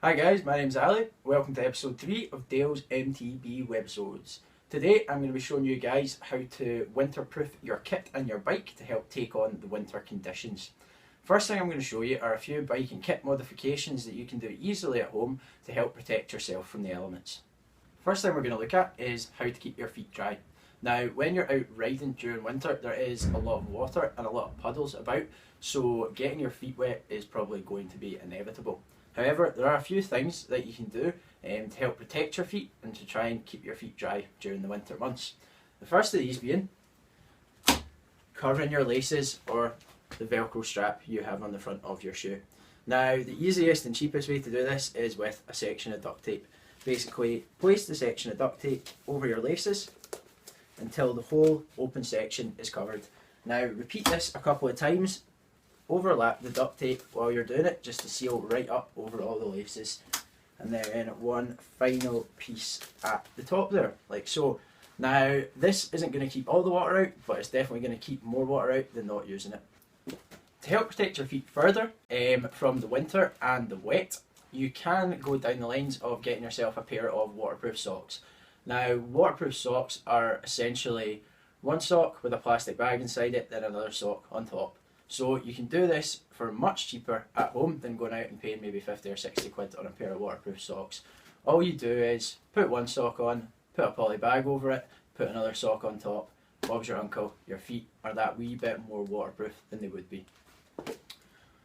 Hi guys, my name's Ali. Welcome to episode 3 of Dale's MTB Webisodes. Today I'm going to be showing you guys how to winterproof your kit and your bike to help take on the winter conditions. First thing I'm going to show you are a few bike and kit modifications that you can do easily at home to help protect yourself from the elements. First thing we're going to look at is how to keep your feet dry. Now, when you're out riding during winter, there is a lot of water and a lot of puddles about, so getting your feet wet is probably going to be inevitable. However, there are a few things that you can do to help protect your feet and to try and keep your feet dry during the winter months. The first of these being covering your laces or the Velcro strap you have on the front of your shoe. Now, the easiest and cheapest way to do this is with a section of duct tape. Basically, place the section of duct tape over your laces until the whole open section is covered. Now, repeat this a couple of times. Overlap the duct tape while you're doing it just to seal right up over all the laces, and then one final piece at the top there, like so. Now, this isn't going to keep all the water out, but it's definitely going to keep more water out than not using it. To help protect your feet further from the winter and the wet, you can go down the lines of getting yourself a pair of waterproof socks. Now, waterproof socks are essentially one sock with a plastic bag inside it, then another sock on top. So you can do this for much cheaper at home than going out and paying maybe 50 or 60 quid on a pair of waterproof socks. All you do is put one sock on, put a poly bag over it, put another sock on top. Bob's your uncle, your feet are that wee bit more waterproof than they would be.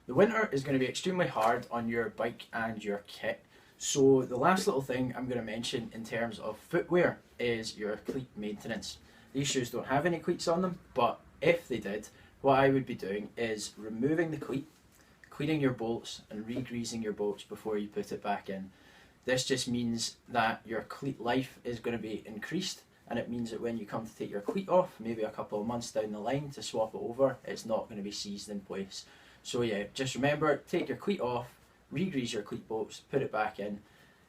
The winter is going to be extremely hard on your bike and your kit. So the last little thing I'm going to mention in terms of footwear is your cleat maintenance. These shoes don't have any cleats on them, but if they did, what I would be doing is removing the cleat, cleaning your bolts and re-greasing your bolts before you put it back in. This just means that your cleat life is going to be increased, and it means that when you come to take your cleat off, maybe a couple of months down the line to swap it over, it's not going to be seized in place. So yeah, just remember, take your cleat off, re-grease your cleat bolts, put it back in.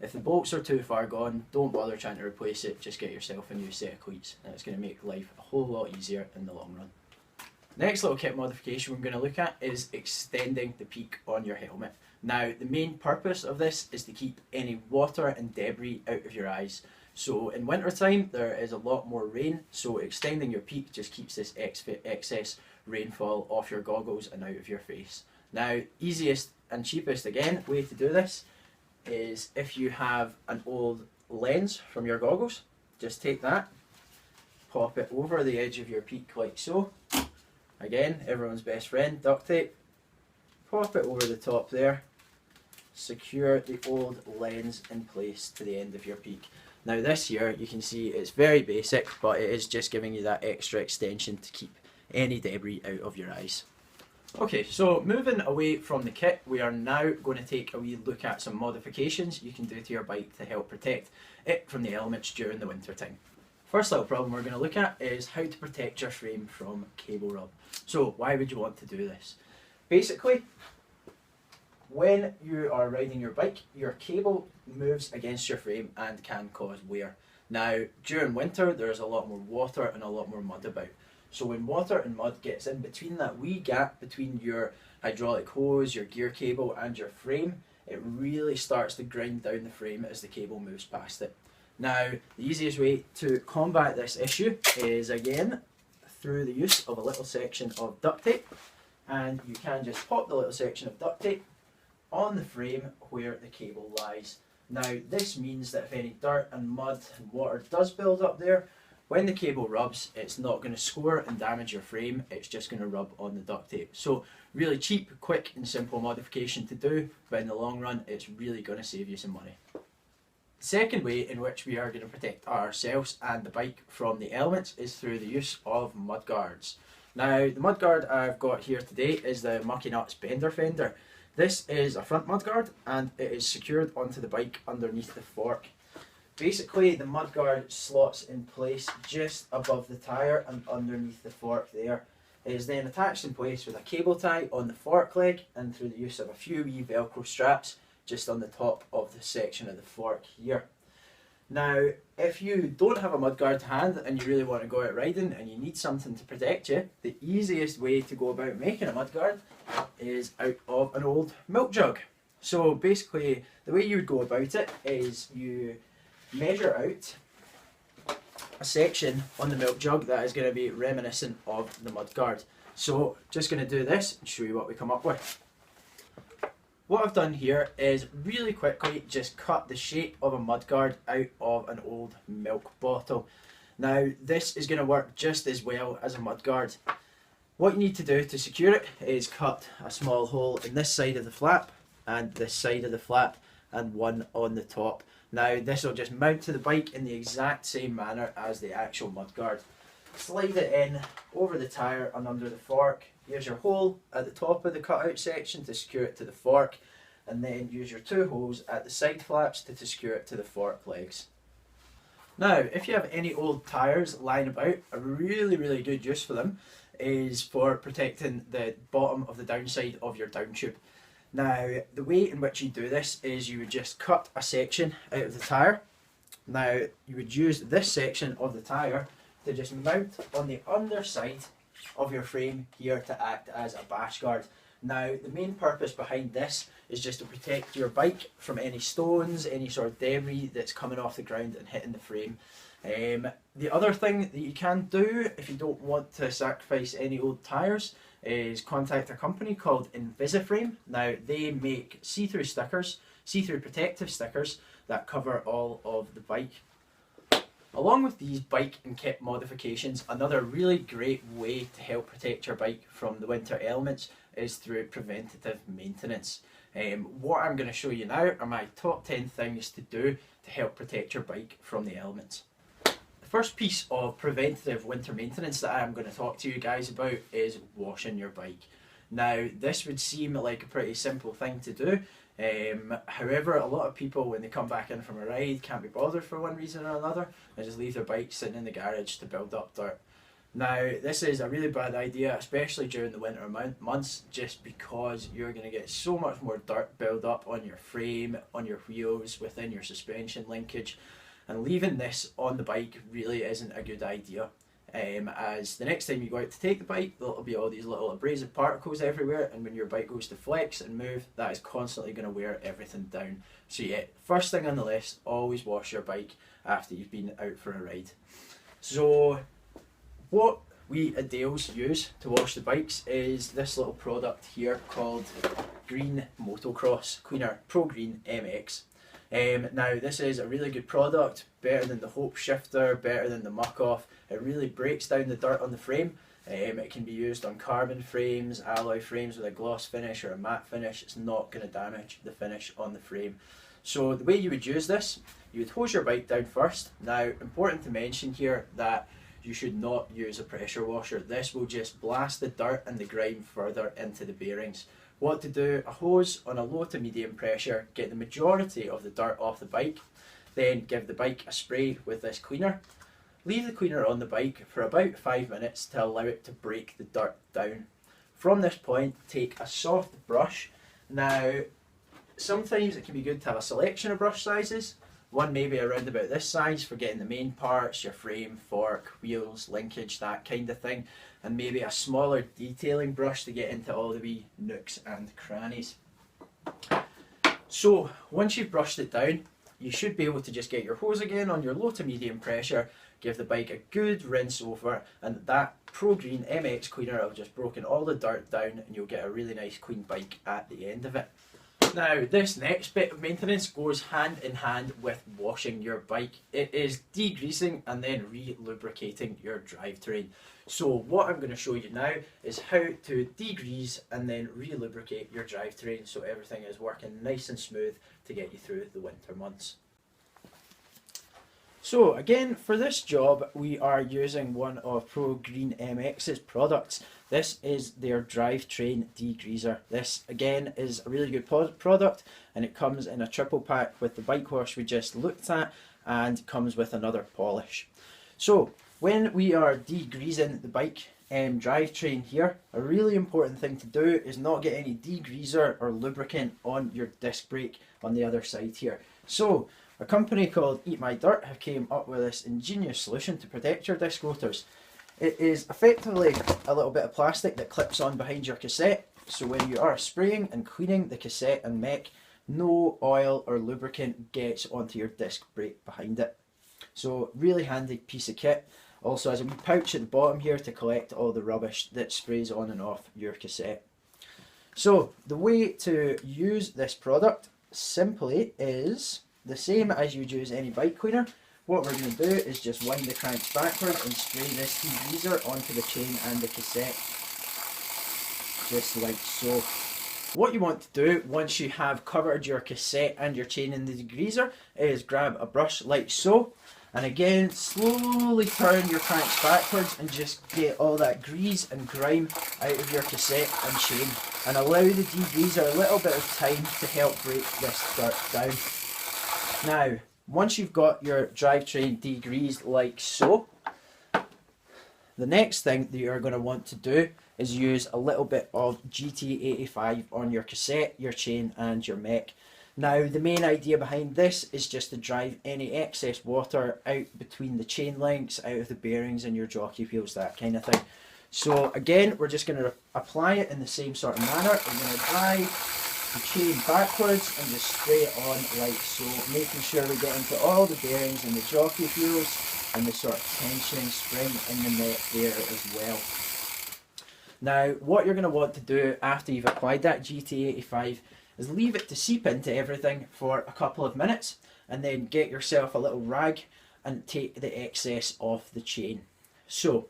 If the bolts are too far gone, don't bother trying to replace it, just get yourself a new set of cleats, and it's going to make life a whole lot easier in the long run. Next little kit modification we're going to look at is extending the peak on your helmet. Now, the main purpose of this is to keep any water and debris out of your eyes. So in winter time there is a lot more rain, so extending your peak just keeps this excess rainfall off your goggles and out of your face. Now, easiest and cheapest again way to do this is if you have an old lens from your goggles, just take that, pop it over the edge of your peak like so. Again, everyone's best friend, duct tape. Pop it over the top there. Secure the old lens in place to the end of your peak. Now this here, you can see it's very basic, but it is just giving you that extra extension to keep any debris out of your eyes. Okay, so moving away from the kit, we are now going to take a wee look at some modifications you can do to your bike to help protect it from the elements during the winter time. First little problem we're going to look at is how to protect your frame from cable rub. So why would you want to do this? Basically, when you are riding your bike, your cable moves against your frame and can cause wear. Now, during winter, there's a lot more water and a lot more mud about. So when water and mud gets in between that wee gap between your hydraulic hose, your gear cable and your frame, it really starts to grind down the frame as the cable moves past it. Now, the easiest way to combat this issue is, again, through the use of a little section of duct tape. And you can just pop the little section of duct tape on the frame where the cable lies. Now, this means that if any dirt and mud and water does build up there, when the cable rubs, it's not going to score and damage your frame, it's just going to rub on the duct tape. So, really cheap, quick and simple modification to do, but in the long run, it's really going to save you some money. The second way in which we are going to protect ourselves and the bike from the elements is through the use of mudguards. Now, the mudguard I've got here today is the Mucky Nuts Bender Fender. This is a front mudguard and it is secured onto the bike underneath the fork. Basically, the mudguard slots in place just above the tyre and underneath the fork there. It is then attached in place with a cable tie on the fork leg and through the use of a few wee Velcro straps just on the top of the section of the fork here. Now, if you don't have a mudguard to hand and you really want to go out riding and you need something to protect you, the easiest way to go about making a mudguard is out of an old milk jug. So basically, the way you would go about it is you measure out a section on the milk jug that is going to be reminiscent of the mudguard. So just going to do this and show you what we come up with. What I've done here is really quickly just cut the shape of a mudguard out of an old milk bottle. Now this is going to work just as well as a mudguard. What you need to do to secure it is cut a small hole in this side of the flap and this side of the flap and one on the top. Now this will just mount to the bike in the exact same manner as the actual mudguard. Slide it in over the tyre and under the fork. Here's your hole at the top of the cutout section to secure it to the fork, and then use your two holes at the side flaps to secure it to the fork legs. Now if you have any old tyres lying about, a really good use for them is for protecting the bottom of the downside of your down tube. Now the way in which you do this is you would just cut a section out of the tyre. Now you would use this section of the tyre to just mount on the underside of your frame here to act as a bash guard. Now the main purpose behind this is just to protect your bike from any stones, any sort of debris that's coming off the ground and hitting the frame. The other thing that you can do if you don't want to sacrifice any old tyres is contact a company called Invisiframe. Now they make see-through stickers, see-through protective stickers that cover all of the bike. Along with these bike and kit modifications, another really great way to help protect your bike from the winter elements is through preventative maintenance. What I'm going to show you now are my top 10 things to do to help protect your bike from the elements. The first piece of preventative winter maintenance that I'm going to talk to you guys about is washing your bike. Now this would seem like a pretty simple thing to do. However, a lot of people when they come back in from a ride can't be bothered for one reason or another and just leave their bike sitting in the garage to build up dirt. Now this is a really bad idea, especially during the winter months, just because you're going to get so much more dirt build up on your frame, on your wheels, within your suspension linkage, and leaving this on the bike really isn't a good idea. As the next time you go out to take the bike, there'll be all these little abrasive particles everywhere, and when your bike goes to flex and move, that is constantly going to wear everything down. So yeah, first thing on the list, always wash your bike after you've been out for a ride. So what we at Dales use to wash the bikes is this little product here called Green Motocross Cleaner Pro GREENMX. Now this is a really good product, better than the Hope Shifter, better than the Muck Off. It really breaks down the dirt on the frame. It can be used on carbon frames, alloy frames with a gloss finish or a matte finish. It's not going to damage the finish on the frame. So the way you would use this, you would hose your bike down first. Now important to mention here that you should not use a pressure washer. This will just blast the dirt and the grime further into the bearings. What to do, a hose on a low to medium pressure, get the majority of the dirt off the bike, then give the bike a spray with this cleaner. Leave the cleaner on the bike for about 5 minutes to allow it to break the dirt down. From this point, take a soft brush. Now, sometimes it can be good to have a selection of brush sizes. One maybe around about this size for getting the main parts, your frame, fork, wheels, linkage, that kind of thing. And maybe a smaller detailing brush to get into all the wee nooks and crannies. So once you've brushed it down, you should be able to just get your hose again on your low to medium pressure, give the bike a good rinse over, and that Pro GREENMX cleaner will just broken all the dirt down and you'll get a really nice clean bike at the end of it. Now this next bit of maintenance goes hand in hand with washing your bike. It is degreasing and then re-lubricating your drivetrain. So what I'm going to show you now is how to degrease and then re-lubricate your drivetrain so everything is working nice and smooth to get you through the winter months. So again, for this job we are using one of Pro GREENMX's products. This is their drivetrain degreaser. This again is a really good product, and it comes in a triple pack with the bike wash we just looked at, and comes with another polish. So when we are degreasing the bike drivetrain here, a really important thing to do is not get any degreaser or lubricant on your disc brake on the other side here. So a company called Eat My Dirt have came up with this ingenious solution to protect your disc rotors. It is effectively a little bit of plastic that clips on behind your cassette, so when you are spraying and cleaning the cassette and mech, no oil or lubricant gets onto your disc brake behind it. So really handy piece of kit. Also has a wee pouch at the bottom here to collect all the rubbish that sprays on and off your cassette. So the way to use this product simply is the same as you would use any bike cleaner. What we're going to do is just wind the cranks backwards and spray this degreaser onto the chain and the cassette, just like so. What you want to do once you have covered your cassette and your chain in the degreaser is grab a brush like so, and again slowly turn your cranks backwards and just get all that grease and grime out of your cassette and chain, and allow the degreaser a little bit of time to help break this dirt down. Now, once you've got your drivetrain degreased like so, the next thing that you're going to want to do is use a little bit of GT85 on your cassette, your chain and your mech. Now the main idea behind this is just to drive any excess water out between the chain links, out of the bearings and your jockey wheels, that kind of thing. So again, we're just going to apply it in the same sort of manner. We're going to drive the chain backwards and just spray it on like so, making sure we get into all the bearings and the jockey wheels and the sort of tensioning spring in the net there as well. Now what you're going to want to do after you've applied that GT85 is leave it to seep into everything for a couple of minutes, and then get yourself a little rag and take the excess off the chain. So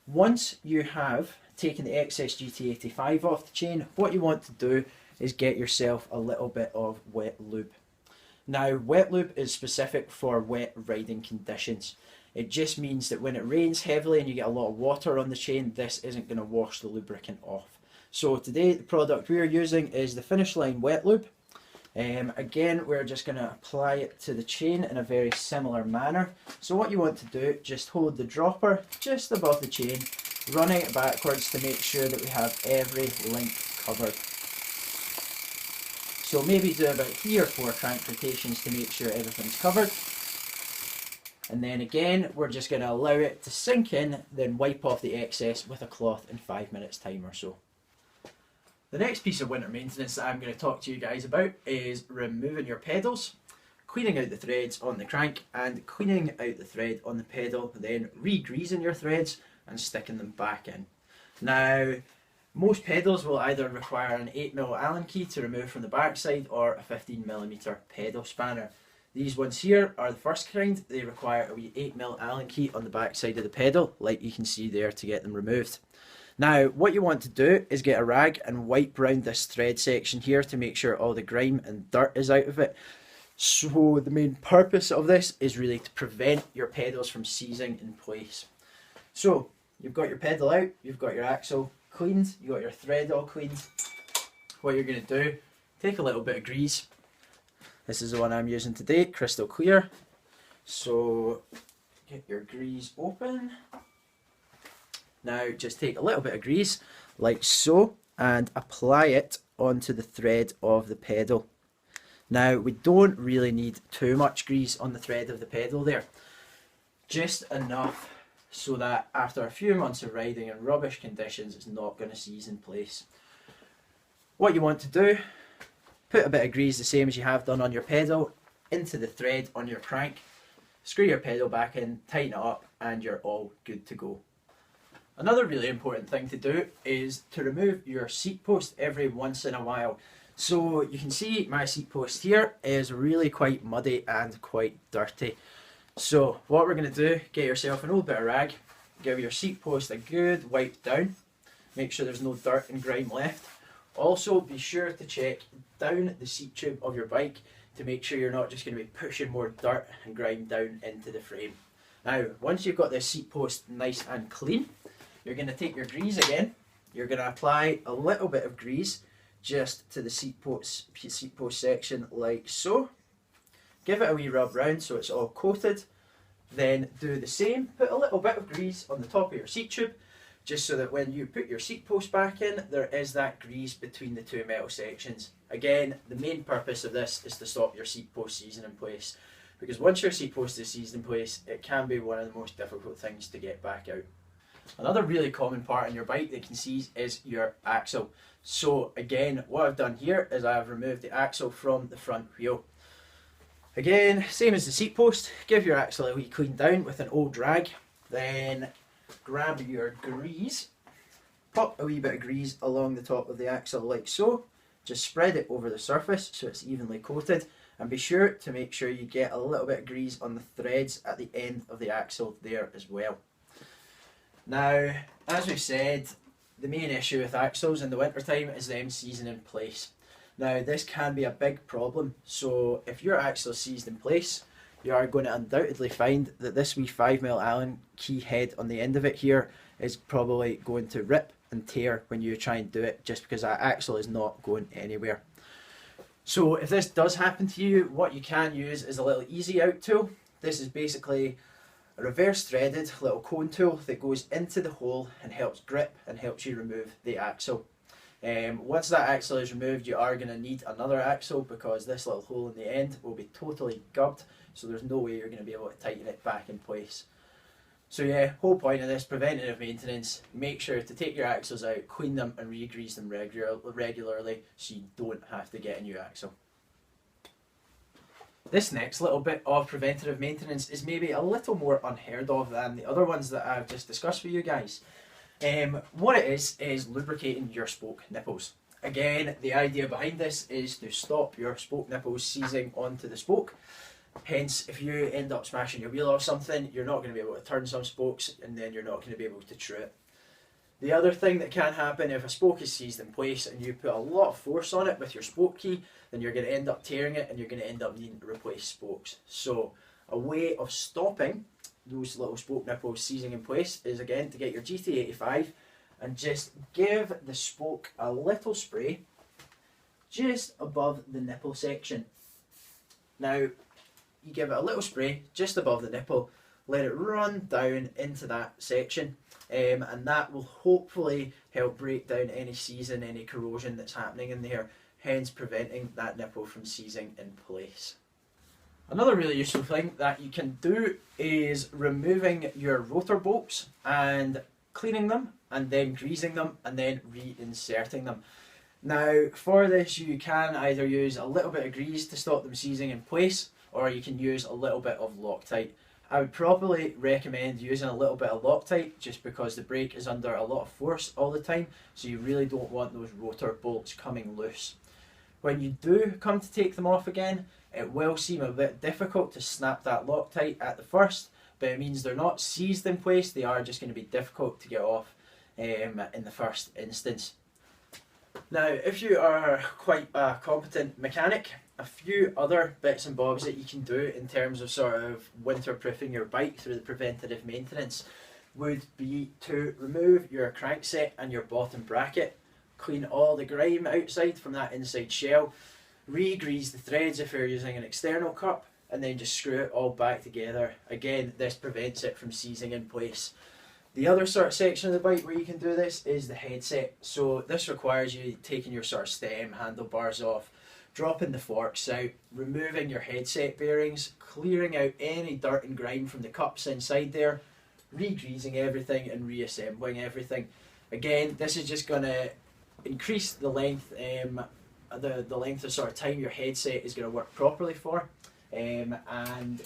once you have taken the excess GT85 off the chain, what you want to do is get yourself a little bit of wet lube. Now wet lube is specific for wet riding conditions. It just means that when it rains heavily and you get a lot of water on the chain, this isn't going to wash the lubricant off. So today the product we're using is the Finish Line Wet Lube. Again, we're just going to apply it to the chain in a very similar manner. So what you want to do, just hold the dropper just above the chain, running it backwards to make sure that we have every link covered. So maybe do about 3 or 4 crank rotations to make sure everything's covered. And then again, we're just going to allow it to sink in, then wipe off the excess with a cloth in 5 minutes time or so. The next piece of winter maintenance that I'm going to talk to you guys about is removing your pedals, cleaning out the threads on the crank and cleaning out the thread on the pedal, then re-greasing your threads and sticking them back in. Now, most pedals will either require an 8mm Allen key to remove from the backside or a 15mm pedal spanner. These ones here are the first kind. They require a wee 8mm Allen key on the back side of the pedal, like you can see there, to get them removed. Now, what you want to do is get a rag and wipe around this thread section here to make sure all the grime and dirt is out of it. So the main purpose of this is really to prevent your pedals from seizing in place. So you've got your pedal out, you've got your axle cleaned, you've got your thread all cleaned. What you're going to do, take a little bit of grease. This is the one I'm using today, crystal clear. So get your grease open. Now just take a little bit of grease like so and apply it onto the thread of the pedal. Now we don't really need too much grease on the thread of the pedal there, just enough so that after a few months of riding in rubbish conditions it's not going to seize in place. What you want to do, put a bit of grease, the same as you have done on your pedal, into the thread on your crank, screw your pedal back in, tighten it up and you're all good to go. Another really important thing to do is to remove your seat post every once in a while. So you can see my seat post here is really quite muddy and quite dirty. So what we're going to do, get yourself an old bit of rag, give your seat post a good wipe down, make sure there's no dirt and grime left. Also be sure to check down the seat tube of your bike to make sure you're not just going to be pushing more dirt and grime down into the frame. Now once you've got this seat post nice and clean, you're going to take your grease again, you're going to apply a little bit of grease just to the seat post section like so. Give it a wee rub round so it's all coated. Then do the same, put a little bit of grease on the top of your seat tube, just so that when you put your seat post back in, there is that grease between the two metal sections. Again, the main purpose of this is to stop your seat post seizing in place, because once your seat post is seized in place, it can be one of the most difficult things to get back out. Another really common part on your bike that you can seize is your axle. So again, what I've done here is I've removed the axle from the front wheel. Again, same as the seat post, give your axle a wee clean down with an old rag, then grab your grease, pop a wee bit of grease along the top of the axle like so, just spread it over the surface so it's evenly coated, and be sure to make sure you get a little bit of grease on the threads at the end of the axle there as well. Now, as we've said, the main issue with axles in the winter time is them seizing in place. Now, this can be a big problem, so if your axle is seized in place, you are going to undoubtedly find that this wee 5mm Allen key head on the end of it here is probably going to rip and tear when you try and do it, just because that axle is not going anywhere. So if this does happen to you, what you can use is a little easy out tool. This is basically a reverse threaded little cone tool that goes into the hole and helps grip and helps you remove the axle. Once that axle is removed, you are going to need another axle because this little hole in the end will be totally gubbed, so there's no way you're going to be able to tighten it back in place. So yeah, whole point of this preventative maintenance, make sure to take your axles out, clean them and re-grease them regularly so you don't have to get a new axle. This next little bit of preventative maintenance is maybe a little more unheard of than the other ones that I've just discussed for you guys. What it is lubricating your spoke nipples. Again, the idea behind this is to stop your spoke nipples seizing onto the spoke. Hence, if you end up smashing your wheel or something, you're not going to be able to turn some spokes and then you're not going to be able to true it. The other thing that can happen if a spoke is seized in place and you put a lot of force on it with your spoke key, then you're going to end up tearing it and you're going to end up needing to replace spokes. So a way of stopping those little spoke nipples seizing in place is again to get your GT85 and just give the spoke a little spray just above the nipple section. Now you give it a little spray just above the nipple, let it run down into that section, and that will hopefully help break down any seizing, any corrosion that's happening in there, hence preventing that nipple from seizing in place. Another really useful thing that you can do is removing your rotor bolts and cleaning them and then greasing them and then reinserting them. Now for this you can either use a little bit of grease to stop them seizing in place, or you can use a little bit of Loctite. I would probably recommend using a little bit of Loctite just because the brake is under a lot of force all the time, so you really don't want those rotor bolts coming loose. When you do come to take them off again, it will seem a bit difficult to snap that Loctite at the first, but it means they're not seized in place, they are just going to be difficult to get off in the first instance. Now, if you are quite a competent mechanic, a few other bits and bobs that you can do in terms of sort of winter-proofing your bike through the preventative maintenance would be to remove your crankset and your bottom bracket, clean all the grime outside from that inside shell, re-grease the threads if you're using an external cup, and then just screw it all back together. Again, this prevents it from seizing in place. The other sort of section of the bike where you can do this is the headset. So this requires you taking your sort of stem handlebars off, dropping the forks out, removing your headset bearings, clearing out any dirt and grime from the cups inside there, re-greasing everything and reassembling everything. Again, this is just going to increase the length, the length of sort of time your headset is going to work properly for, and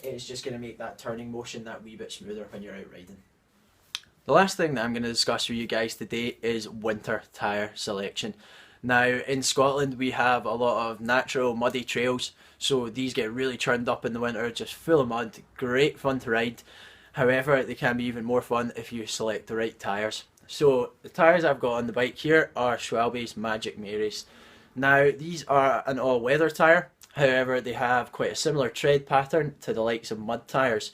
it's just going to make that turning motion that wee bit smoother when you're out riding. The last thing that I'm going to discuss with you guys today is winter tyre selection. Now in Scotland we have a lot of natural muddy trails, so these get really churned up in the winter, just full of mud, great fun to ride. However, they can be even more fun if you select the right tyres. So the tyres I've got on the bike here are Schwalbe's Magic Marys. Now these are an all-weather tyre, however they have quite a similar tread pattern to the likes of mud tyres.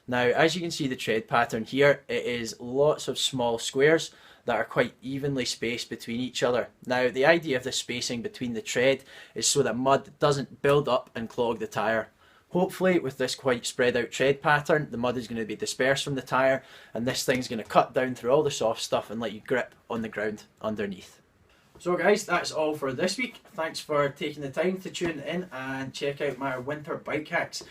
Now as you can see the tread pattern here, it is lots of small squares that are quite evenly spaced between each other. Now the idea of the spacing between the tread is so that mud doesn't build up and clog the tyre. Hopefully with this quite spread out tread pattern, the mud is going to be dispersed from the tyre and this thing's going to cut down through all the soft stuff and let you grip on the ground underneath. So guys, that's all for this week. Thanks for taking the time to tune in and check out my winter bike hacks.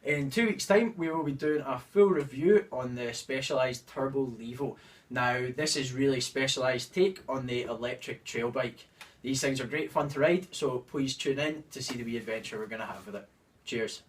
In 2 weeks time we will be doing a full review on the Specialized Turbo Levo. Now this is really specialised take on the electric trail bike. These things are great fun to ride, so please tune in to see the wee adventure we're going to have with it. Cheers.